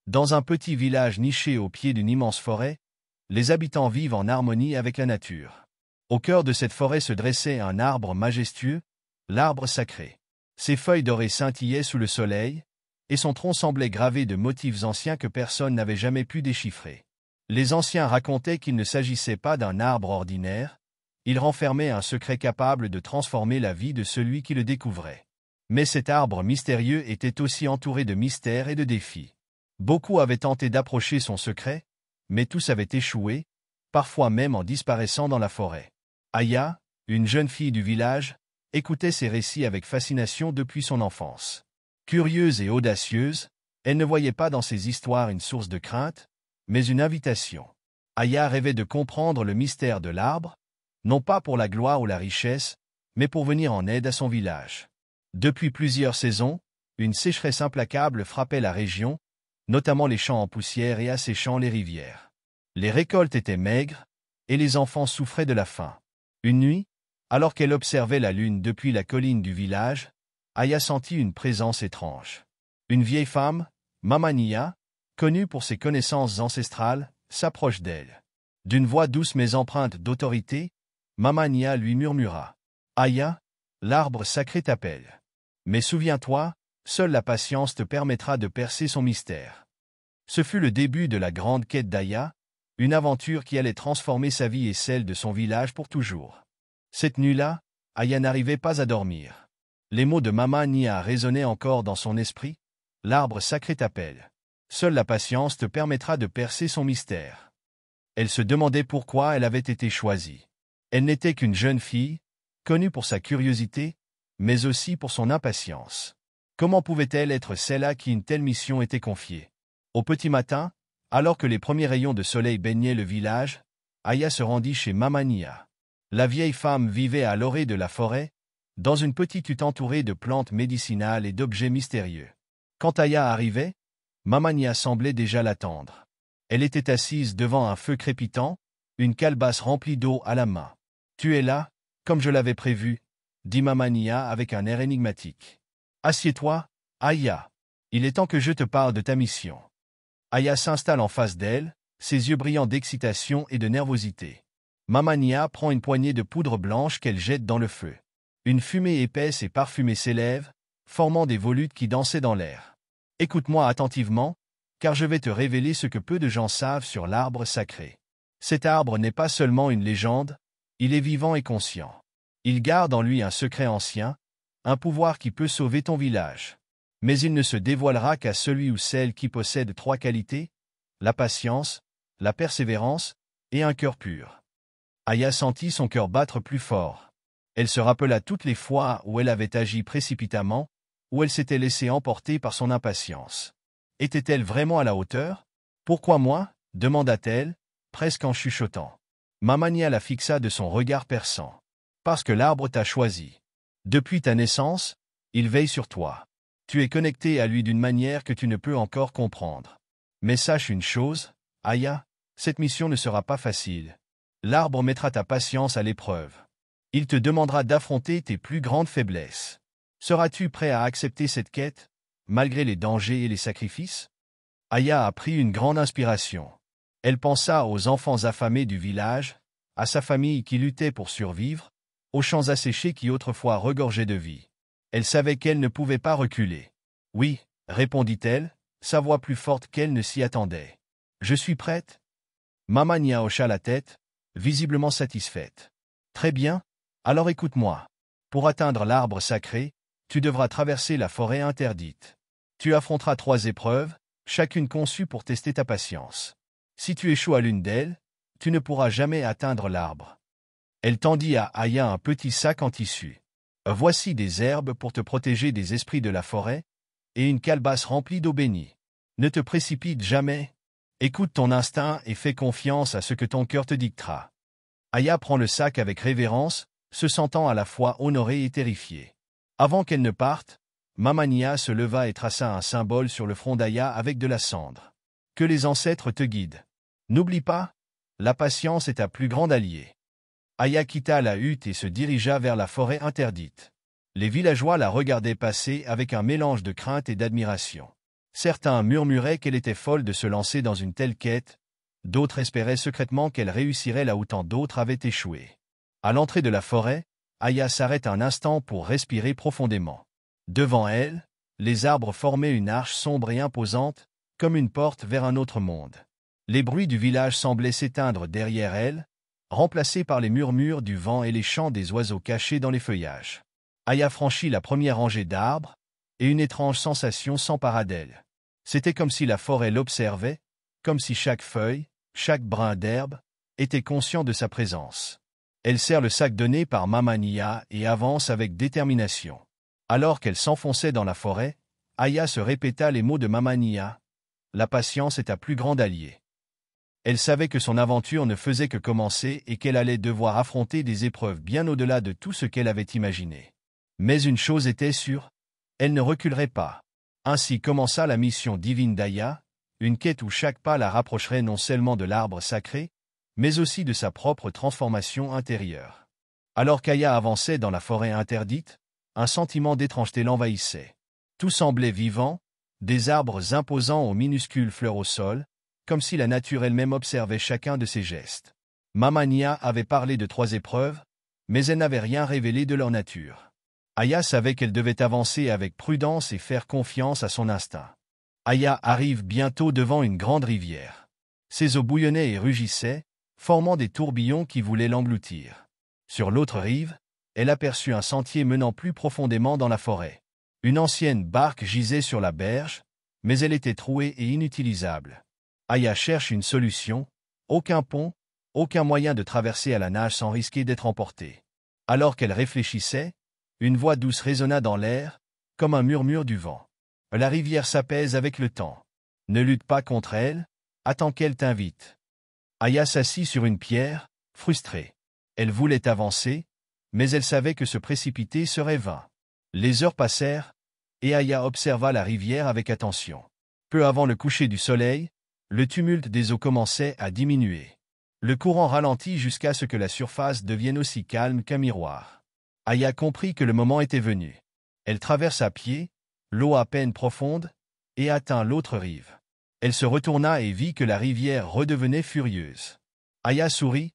Dans un petit village niché au pied d'une immense forêt, les habitants vivent en harmonie avec la nature. Au cœur de cette forêt se dressait un arbre majestueux, l'arbre sacré. Ses feuilles dorées scintillaient sous le soleil, et son tronc semblait gravé de motifs anciens que personne n'avait jamais pu déchiffrer. Les anciens racontaient qu'il ne s'agissait pas d'un arbre ordinaire, il renfermait un secret capable de transformer la vie de celui qui le découvrait. Mais cet arbre mystérieux était aussi entouré de mystères et de défis. Beaucoup avaient tenté d'approcher son secret, mais tous avaient échoué, parfois même en disparaissant dans la forêt. Aya, une jeune fille du village, écoutait ces récits avec fascination depuis son enfance. Curieuse et audacieuse, elle ne voyait pas dans ces histoires une source de crainte, mais une invitation. Aya rêvait de comprendre le mystère de l'arbre, non pas pour la gloire ou la richesse, mais pour venir en aide à son village. Depuis plusieurs saisons, une sécheresse implacable frappait la région, notamment les champs en poussière et asséchant les rivières. Les récoltes étaient maigres, et les enfants souffraient de la faim. Une nuit, alors qu'elle observait la lune depuis la colline du village, Aya sentit une présence étrange. Une vieille femme, Mamania, connue pour ses connaissances ancestrales, s'approche d'elle. D'une voix douce mais empreinte d'autorité, Mamania lui murmura. « Aya, l'arbre sacré t'appelle. Mais souviens-toi, seule la patience te permettra de percer son mystère. » Ce fut le début de la grande quête d'Aya, une aventure qui allait transformer sa vie et celle de son village pour toujours. Cette nuit-là, Aya n'arrivait pas à dormir. Les mots de Mamania résonnaient encore dans son esprit. « L'arbre sacré t'appelle. Seule la patience te permettra de percer son mystère. » Elle se demandait pourquoi elle avait été choisie. Elle n'était qu'une jeune fille, connue pour sa curiosité, mais aussi pour son impatience. Comment pouvait-elle être celle à qui une telle mission était confiée? Au petit matin, alors que les premiers rayons de soleil baignaient le village, Aya se rendit chez Mamania. La vieille femme vivait à l'orée de la forêt, dans une petite hutte entourée de plantes médicinales et d'objets mystérieux. Quand Aya arrivait, Mamania semblait déjà l'attendre. Elle était assise devant un feu crépitant, une calebasse remplie d'eau à la main. « Tu es là, comme je l'avais prévu, » dit Mamania avec un air énigmatique. « Assieds-toi, Aya. Il est temps que je te parle de ta mission. » Aya s'installe en face d'elle, ses yeux brillants d'excitation et de nervosité. Mamania prend une poignée de poudre blanche qu'elle jette dans le feu. Une fumée épaisse et parfumée s'élève, formant des volutes qui dansaient dans l'air. « Écoute-moi attentivement, car je vais te révéler ce que peu de gens savent sur l'arbre sacré. Cet arbre n'est pas seulement une légende, il est vivant et conscient. Il garde en lui un secret ancien, un pouvoir qui peut sauver ton village. Mais il ne se dévoilera qu'à celui ou celle qui possède 3 qualités, la patience, la persévérance et un cœur pur. » Aya sentit son cœur battre plus fort. Elle se rappela toutes les fois où elle avait agi précipitamment, où elle s'était laissée emporter par son impatience. Était-elle vraiment à la hauteur? « Pourquoi moi ?» demanda-t-elle, presque en chuchotant. Mamania la fixa de son regard perçant. « Parce que l'arbre t'a choisi. Depuis ta naissance, il veille sur toi. Tu es connecté à lui d'une manière que tu ne peux encore comprendre. Mais sache une chose, Aya, cette mission ne sera pas facile. L'arbre mettra ta patience à l'épreuve. Il te demandera d'affronter tes plus grandes faiblesses. Seras-tu prêt à accepter cette quête, malgré les dangers et les sacrifices? » Aya a pris une grande inspiration. Elle pensa aux enfants affamés du village, à sa famille qui luttait pour survivre, aux champs asséchés qui autrefois regorgeaient de vie. Elle savait qu'elle ne pouvait pas reculer. « Oui, » répondit-elle, sa voix plus forte qu'elle ne s'y attendait. « Je suis prête ?» Mamania hocha la tête, visiblement satisfaite. « Très bien, alors écoute-moi. Pour atteindre l'arbre sacré, tu devras traverser la forêt interdite. Tu affronteras 3 épreuves, chacune conçue pour tester ta patience. Si tu échoues à l'une d'elles, tu ne pourras jamais atteindre l'arbre. » Elle tendit à Aya un petit sac en tissu. « Voici des herbes pour te protéger des esprits de la forêt, et une calebasse remplie d'eau bénie. Ne te précipite jamais. Écoute ton instinct et fais confiance à ce que ton cœur te dictera. » Aya prend le sac avec révérence, se sentant à la fois honorée et terrifiée. Avant qu'elle ne parte, Mamania se leva et traça un symbole sur le front d'Aya avec de la cendre. « Que les ancêtres te guident. N'oublie pas, la patience est ta plus grande alliée. » Aya quitta la hutte et se dirigea vers la forêt interdite. Les villageois la regardaient passer avec un mélange de crainte et d'admiration. Certains murmuraient qu'elle était folle de se lancer dans une telle quête, d'autres espéraient secrètement qu'elle réussirait là où tant d'autres avaient échoué. À l'entrée de la forêt, Aya s'arrête un instant pour respirer profondément. Devant elle, les arbres formaient une arche sombre et imposante, comme une porte vers un autre monde. Les bruits du village semblaient s'éteindre derrière elle, remplacés par les murmures du vent et les chants des oiseaux cachés dans les feuillages. Aya franchit la première rangée d'arbres, et une étrange sensation s'empara d'elle. C'était comme si la forêt l'observait, comme si chaque feuille, chaque brin d'herbe, était conscient de sa présence. Elle serre le sac donné par Mamania et avance avec détermination. Alors qu'elle s'enfonçait dans la forêt, Aya se répéta les mots de Mamania. La patience est ta plus grande alliée. Elle savait que son aventure ne faisait que commencer et qu'elle allait devoir affronter des épreuves bien au-delà de tout ce qu'elle avait imaginé. Mais une chose était sûre, elle ne reculerait pas. Ainsi commença la mission divine d'Aya, une quête où chaque pas la rapprocherait non seulement de l'arbre sacré, mais aussi de sa propre transformation intérieure. Alors qu'Aya avançait dans la forêt interdite, un sentiment d'étrangeté l'envahissait. Tout semblait vivant, des arbres imposants aux minuscules fleurs au sol, comme si la nature elle-même observait chacun de ses gestes. Mamania avait parlé de 3 épreuves, mais elle n'avait rien révélé de leur nature. Aya savait qu'elle devait avancer avec prudence et faire confiance à son instinct. Aya arrive bientôt devant une grande rivière. Ses eaux bouillonnaient et rugissaient, formant des tourbillons qui voulaient l'engloutir. Sur l'autre rive, elle aperçut un sentier menant plus profondément dans la forêt. Une ancienne barque gisait sur la berge, mais elle était trouée et inutilisable. Aya cherche une solution, aucun pont, aucun moyen de traverser à la nage sans risquer d'être emportée. Alors qu'elle réfléchissait, une voix douce résonna dans l'air, comme un murmure du vent. La rivière s'apaise avec le temps. Ne lutte pas contre elle, attends qu'elle t'invite. Aya s'assit sur une pierre, frustrée. Elle voulait avancer, mais elle savait que se précipiter serait vain. Les heures passèrent, et Aya observa la rivière avec attention. Peu avant le coucher du soleil, le tumulte des eaux commençait à diminuer. Le courant ralentit jusqu'à ce que la surface devienne aussi calme qu'un miroir. Aya comprit que le moment était venu. Elle traverse à pied, l'eau à peine profonde, et atteint l'autre rive. Elle se retourna et vit que la rivière redevenait furieuse. Aya sourit,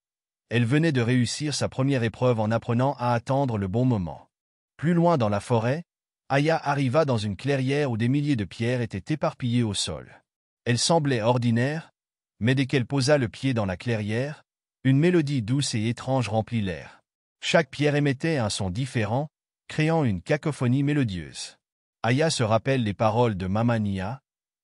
elle venait de réussir sa première épreuve en apprenant à attendre le bon moment. Plus loin dans la forêt, Aya arriva dans une clairière où des milliers de pierres étaient éparpillées au sol. Elle semblait ordinaire, mais dès qu'elle posa le pied dans la clairière, une mélodie douce et étrange remplit l'air. Chaque pierre émettait un son différent, créant une cacophonie mélodieuse. Aya se rappelle les paroles de Mamania.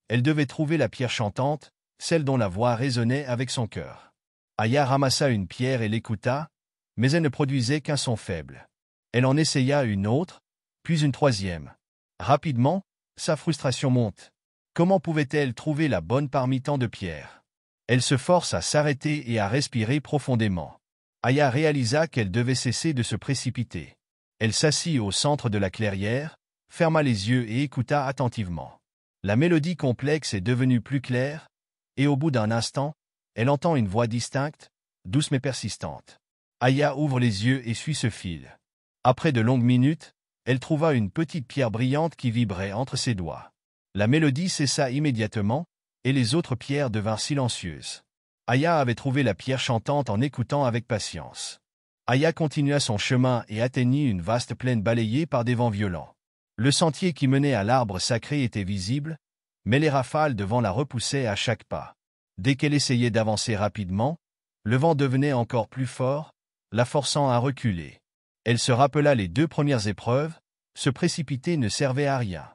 Elle devait trouver la pierre chantante, celle dont la voix résonnait avec son cœur. Aya ramassa une pierre et l'écouta, mais elle ne produisait qu'un son faible. Elle en essaya une autre, puis une troisième. Rapidement, sa frustration monte. Comment pouvait-elle trouver la bonne parmi tant de pierres? Elle se force à s'arrêter et à respirer profondément. Aya réalisa qu'elle devait cesser de se précipiter. Elle s'assit au centre de la clairière, ferma les yeux et écouta attentivement. La mélodie complexe est devenue plus claire, et au bout d'un instant, elle entend une voix distincte, douce mais persistante. Aya ouvre les yeux et suit ce fil. Après de longues minutes, elle trouva une petite pierre brillante qui vibrait entre ses doigts. La mélodie cessa immédiatement, et les autres pierres devinrent silencieuses. Aya avait trouvé la pierre chantante en écoutant avec patience. Aya continua son chemin et atteignit une vaste plaine balayée par des vents violents. Le sentier qui menait à l'arbre sacré était visible, mais les rafales de vent la repoussaient à chaque pas. Dès qu'elle essayait d'avancer rapidement, le vent devenait encore plus fort, la forçant à reculer. Elle se rappela les 2 premières épreuves, se précipiter ne servait à rien.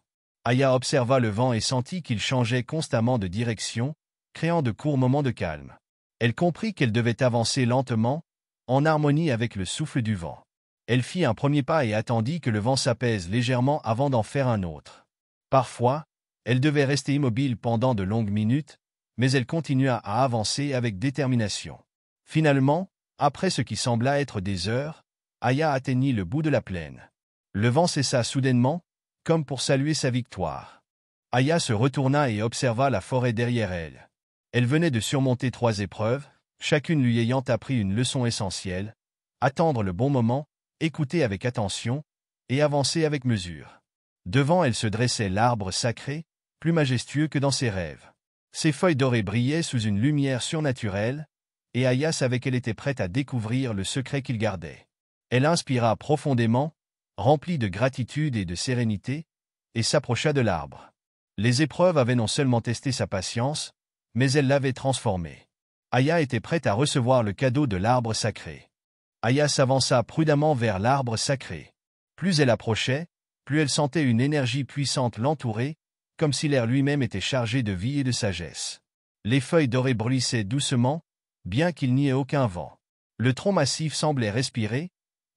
Aya observa le vent et sentit qu'il changeait constamment de direction, créant de courts moments de calme. Elle comprit qu'elle devait avancer lentement, en harmonie avec le souffle du vent. Elle fit un premier pas et attendit que le vent s'apaise légèrement avant d'en faire un autre. Parfois, elle devait rester immobile pendant de longues minutes, mais elle continua à avancer avec détermination. Finalement, après ce qui sembla être des heures, Aya atteignit le bout de la plaine. Le vent cessa soudainement, comme pour saluer sa victoire. Aya se retourna et observa la forêt derrière elle. Elle venait de surmonter 3 épreuves, chacune lui ayant appris une leçon essentielle: attendre le bon moment, écouter avec attention, et avancer avec mesure. Devant elle se dressait l'arbre sacré, plus majestueux que dans ses rêves. Ses feuilles dorées brillaient sous une lumière surnaturelle, et Aya savait qu'elle était prête à découvrir le secret qu'il gardait. Elle inspira profondément, remplie de gratitude et de sérénité, et s'approcha de l'arbre. Les épreuves avaient non seulement testé sa patience, mais elles l'avaient transformée. Aya était prête à recevoir le cadeau de l'arbre sacré. Aya s'avança prudemment vers l'arbre sacré. Plus elle approchait, plus elle sentait une énergie puissante l'entourer, comme si l'air lui-même était chargé de vie et de sagesse. Les feuilles dorées bruissaient doucement, bien qu'il n'y ait aucun vent. Le tronc massif semblait respirer,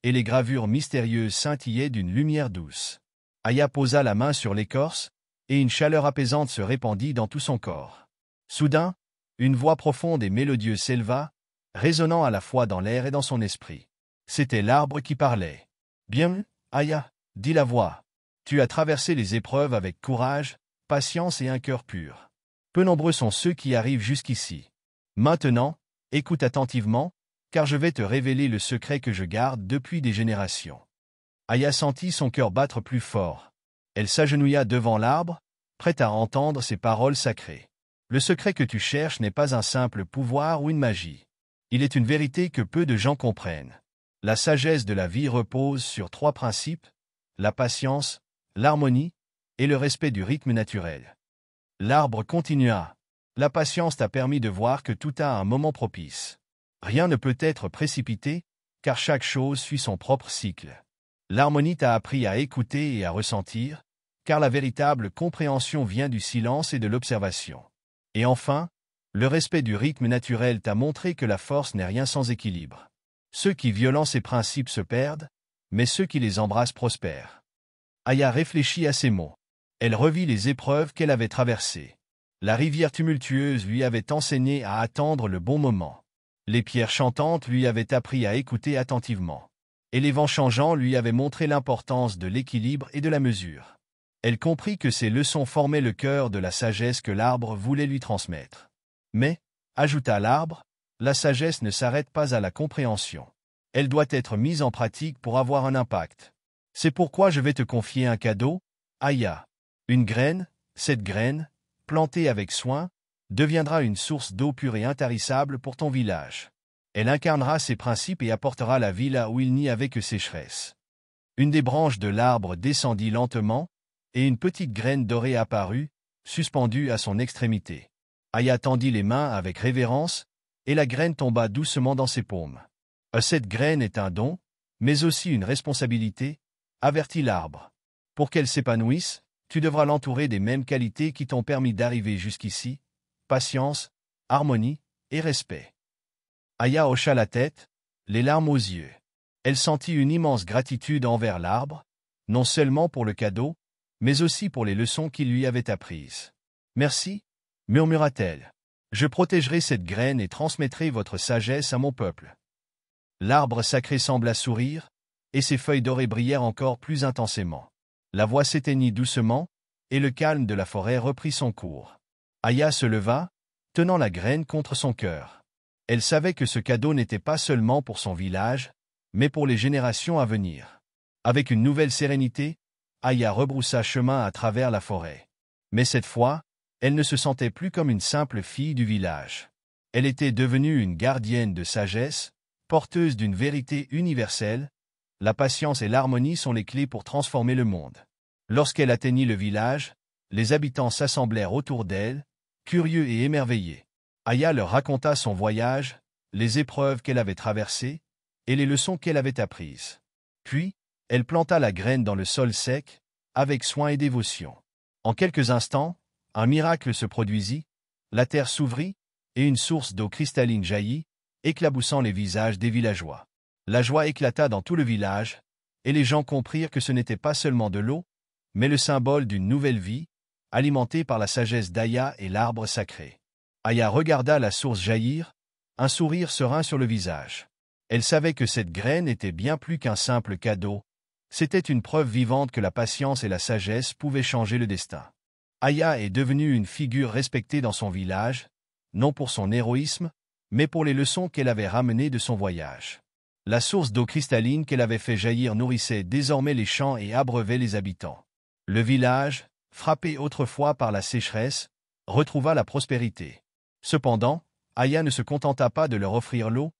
et les gravures mystérieuses scintillaient d'une lumière douce. Aya posa la main sur l'écorce, et une chaleur apaisante se répandit dans tout son corps. Soudain, une voix profonde et mélodieuse s'éleva, résonnant à la fois dans l'air et dans son esprit. C'était l'arbre qui parlait. « Bien, Aya, dit la voix. Tu as traversé les épreuves avec courage, patience et un cœur pur. Peu nombreux sont ceux qui arrivent jusqu'ici. Maintenant, écoute attentivement, car je vais te révéler le secret que je garde depuis des générations. » Aya sentit son cœur battre plus fort. Elle s'agenouilla devant l'arbre, prête à entendre ses paroles sacrées. Le secret que tu cherches n'est pas un simple pouvoir ou une magie. Il est une vérité que peu de gens comprennent. La sagesse de la vie repose sur 3 principes, la patience, l'harmonie et le respect du rythme naturel. L'arbre continua. La patience t'a permis de voir que tout a un moment propice. Rien ne peut être précipité, car chaque chose suit son propre cycle. L'harmonie t'a appris à écouter et à ressentir, car la véritable compréhension vient du silence et de l'observation. Et enfin, le respect du rythme naturel t'a montré que la force n'est rien sans équilibre. Ceux qui violent ces principes se perdent, mais ceux qui les embrassent prospèrent. Aya réfléchit à ces mots. Elle revit les épreuves qu'elle avait traversées. La rivière tumultueuse lui avait enseigné à attendre le bon moment. Les pierres chantantes lui avaient appris à écouter attentivement. Et les vents changeants lui avaient montré l'importance de l'équilibre et de la mesure. Elle comprit que ces leçons formaient le cœur de la sagesse que l'arbre voulait lui transmettre. Mais, ajouta l'arbre, la sagesse ne s'arrête pas à la compréhension. Elle doit être mise en pratique pour avoir un impact. C'est pourquoi je vais te confier un cadeau, Aya. Une graine, cette graine, plantée avec soin, deviendra une source d'eau pure et intarissable pour ton village. Elle incarnera ses principes et apportera la vie là où il n'y avait que sécheresse. Une des branches de l'arbre descendit lentement, et une petite graine dorée apparut, suspendue à son extrémité. Aya tendit les mains avec révérence, et la graine tomba doucement dans ses paumes. Cette graine est un don, mais aussi une responsabilité, avertit l'arbre. Pour qu'elle s'épanouisse, tu devras l'entourer des mêmes qualités qui t'ont permis d'arriver jusqu'ici, patience, harmonie et respect. Aya hocha la tête, les larmes aux yeux. Elle sentit une immense gratitude envers l'arbre, non seulement pour le cadeau, mais aussi pour les leçons qu'il lui avait apprises. « Merci, murmura-t-elle. Je protégerai cette graine et transmettrai votre sagesse à mon peuple. » L'arbre sacré sembla sourire, et ses feuilles dorées brillèrent encore plus intensément. La voix s'éteignit doucement, et le calme de la forêt reprit son cours. Aya se leva, tenant la graine contre son cœur. Elle savait que ce cadeau n'était pas seulement pour son village, mais pour les générations à venir. Avec une nouvelle sérénité, Aya rebroussa chemin à travers la forêt. Mais cette fois, elle ne se sentait plus comme une simple fille du village. Elle était devenue une gardienne de sagesse, porteuse d'une vérité universelle. La patience et l'harmonie sont les clés pour transformer le monde. Lorsqu'elle atteignit le village, les habitants s'assemblèrent autour d'elle, curieux et émerveillés. Aya leur raconta son voyage, les épreuves qu'elle avait traversées, et les leçons qu'elle avait apprises. Puis, elle planta la graine dans le sol sec, avec soin et dévotion. En quelques instants, un miracle se produisit, la terre s'ouvrit, et une source d'eau cristalline jaillit, éclaboussant les visages des villageois. La joie éclata dans tout le village, et les gens comprirent que ce n'était pas seulement de l'eau, mais le symbole d'une nouvelle vie, alimentée par la sagesse d'Aya et l'arbre sacré. Aya regarda la source jaillir, un sourire serein sur le visage. Elle savait que cette graine était bien plus qu'un simple cadeau, c'était une preuve vivante que la patience et la sagesse pouvaient changer le destin. Aya est devenue une figure respectée dans son village, non pour son héroïsme, mais pour les leçons qu'elle avait ramenées de son voyage. La source d'eau cristalline qu'elle avait fait jaillir nourrissait désormais les champs et abreuvait les habitants. Le village, frappé autrefois par la sécheresse, retrouva la prospérité. Cependant, Aya ne se contenta pas de leur offrir l'eau,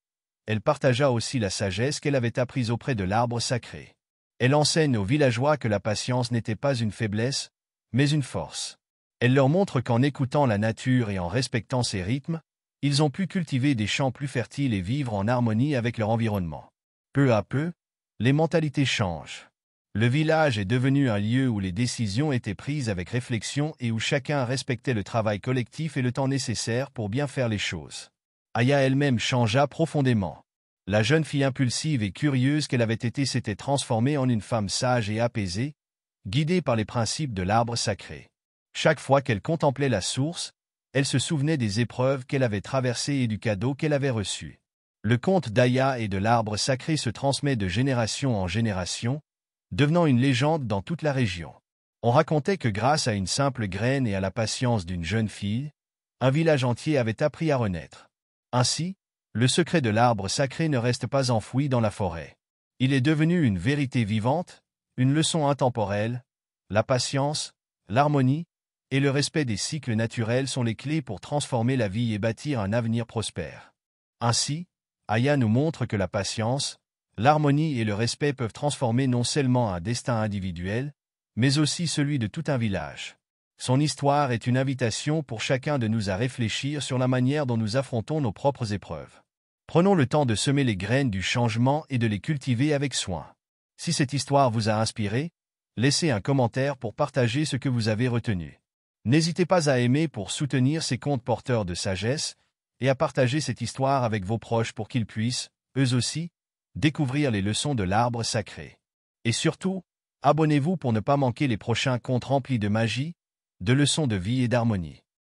elle partagea aussi la sagesse qu'elle avait apprise auprès de l'arbre sacré. Elle enseigne aux villageois que la patience n'était pas une faiblesse, mais une force. Elle leur montre qu'en écoutant la nature et en respectant ses rythmes, ils ont pu cultiver des champs plus fertiles et vivre en harmonie avec leur environnement. Peu à peu, les mentalités changent. Le village est devenu un lieu où les décisions étaient prises avec réflexion et où chacun respectait le travail collectif et le temps nécessaire pour bien faire les choses. Aya elle-même changea profondément. La jeune fille impulsive et curieuse qu'elle avait été s'était transformée en une femme sage et apaisée, guidée par les principes de l'arbre sacré. Chaque fois qu'elle contemplait la source, elle se souvenait des épreuves qu'elle avait traversées et du cadeau qu'elle avait reçu. Le conte d'Aya et de l'arbre sacré se transmet de génération en génération, devenant une légende dans toute la région. On racontait que grâce à une simple graine et à la patience d'une jeune fille, un village entier avait appris à renaître. Ainsi, le secret de l'arbre sacré ne reste pas enfoui dans la forêt. Il est devenu une vérité vivante, une leçon intemporelle. La patience, l'harmonie et le respect des cycles naturels sont les clés pour transformer la vie et bâtir un avenir prospère. Ainsi, Aya nous montre que la patience, l'harmonie et le respect peuvent transformer non seulement un destin individuel, mais aussi celui de tout un village. Son histoire est une invitation pour chacun de nous à réfléchir sur la manière dont nous affrontons nos propres épreuves. Prenons le temps de semer les graines du changement et de les cultiver avec soin. Si cette histoire vous a inspiré, laissez un commentaire pour partager ce que vous avez retenu. N'hésitez pas à aimer pour soutenir ces contes porteurs de sagesse et à partager cette histoire avec vos proches pour qu'ils puissent, eux aussi, découvrir les leçons de l'arbre sacré. Et surtout, abonnez-vous pour ne pas manquer les prochains contes remplis de magie, de leçons de vie et d'harmonie.